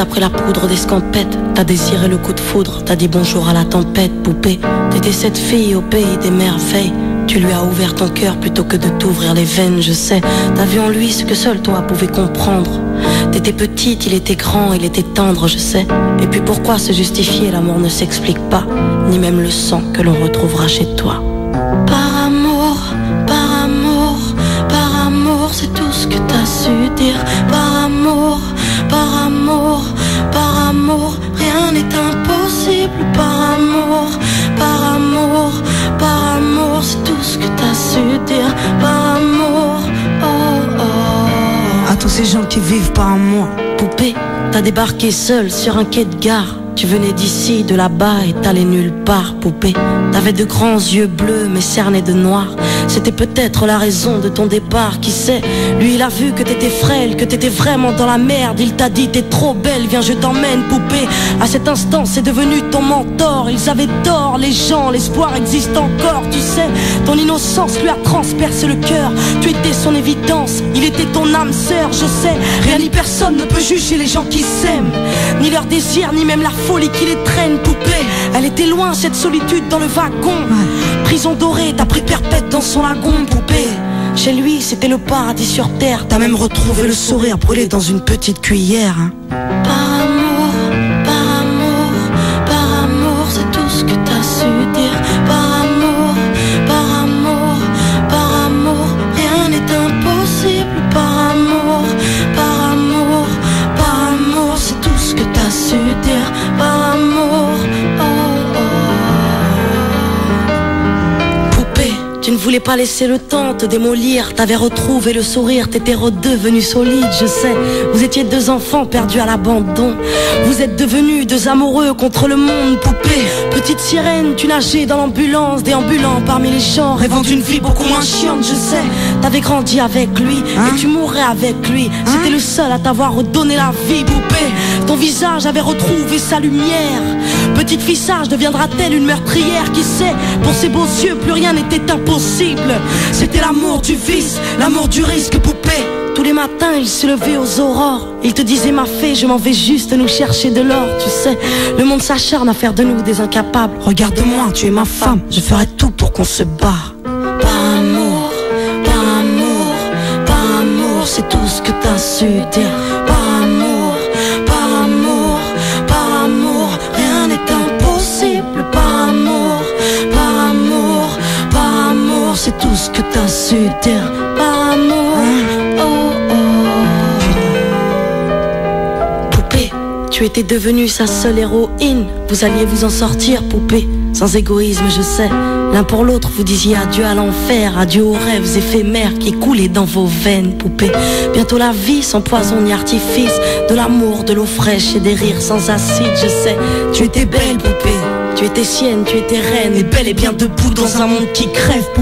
t'as pris la poudre d'escampette, t'as désiré le coup de foudre, t'as dit bonjour à la tempête, poupée. T'étais cette fille au pays des merveilles. Tu lui as ouvert ton cœur plutôt que de t'ouvrir les veines, je sais. T'as vu en lui ce que seul toi pouvais comprendre. T'étais petite, il était grand, il était tendre, je sais. Et puis pourquoi se justifier, l'amour ne s'explique pas, ni même le sang que l'on retrouvera chez toi. Par amour, par amour, par amour, c'est tout ce que t'as su dire. Par amour, par amour, par amour, rien n'est impossible. Par amour, par amour, par amour, c'est tout ce que t'as su dire. Par amour, oh oh. À tous ces gens qui vivent par amour. Poupée, t'as débarqué seule sur un quai de gare. Tu venais d'ici, de là-bas et t'allais nulle part, poupée. T'avais de grands yeux bleus mais cernés de noir. C'était peut-être la raison de ton départ, qui sait. Lui il a vu que t'étais frêle, que t'étais vraiment dans la merde. Il t'a dit t'es trop belle, viens je t'emmène, poupée. À cet instant c'est devenu ton mentor. Ils avaient tort les gens, l'espoir existe encore, tu sais. Ton innocence lui a transpercé le cœur. Tu étais son évidence, il était ton âme sœur, je sais. Rien ni personne ne peut juger les gens qui s'aiment, ni leur désir, ni même la folie qui les traîne, poupée. Elle était loin cette solitude dans le wagon. Prison dorée, t'as pris perpète dans son lagon, poupée. Chez lui c'était le paradis sur terre. T'as même retrouvé le sourire brûlé dans une petite cuillère, hein. Par amour, par amour, par amour, c'est tout ce que t'as su dire. Par amour, par amour, par amour, rien n'est impossible. Par amour, par amour, par amour, c'est tout ce que t'as su dire. Par amour, oh oh. Poupée, tu ne voulais pas laisser le temps te démolir. T'avais retrouvé le sourire, t'étais redevenu solide, je sais. Vous étiez deux enfants perdus à l'abandon. Vous êtes devenus deux amoureux contre le monde, poupée. Petite sirène, tu nageais dans l'ambulance, déambulant parmi les gens, rêvant d'une vie beaucoup moins chiante, je sais. T'avais grandi avec lui, et tu mourrais avec lui. C'était le seul à t'avoir redonné la vie, poupée. Ton visage avait retrouvé sa lumière. Petite fille sage deviendra-t-elle une meurtrière, qui sait. Pour ses beaux yeux plus rien n'était impossible. C'était l'amour du vice, l'amour du risque, poupée. Tous les matins il se levait aux aurores. Il te disait ma fée, je m'en vais juste nous chercher de l'or, tu sais. Le monde s'acharne à faire de nous des incapables. Regarde-moi, tu es ma femme, je ferai tout pour qu'on se barre. Par amour, par amour, par amour, c'est tout ce que t'as su dire. Par amour, par amour, par amour, rien n'est impossible. Par amour, par amour, par amour, c'est tout ce que t'as su dire. Par amour, oh oh. Poupée, tu étais devenue sa seule héroïne. Vous alliez vous en sortir, poupée, sans égoïsme, je sais. L'un pour l'autre, vous disiez adieu à l'enfer, adieu aux rêves éphémères qui coulaient dans vos veines, poupée. Bientôt la vie sans poison ni artifice, de l'amour, de l'eau fraîche et des rires sans acide, je sais. Tu étais belle, poupée, tu étais sienne, tu étais reine, et belle et bien debout dans un monde qui crève, poupée.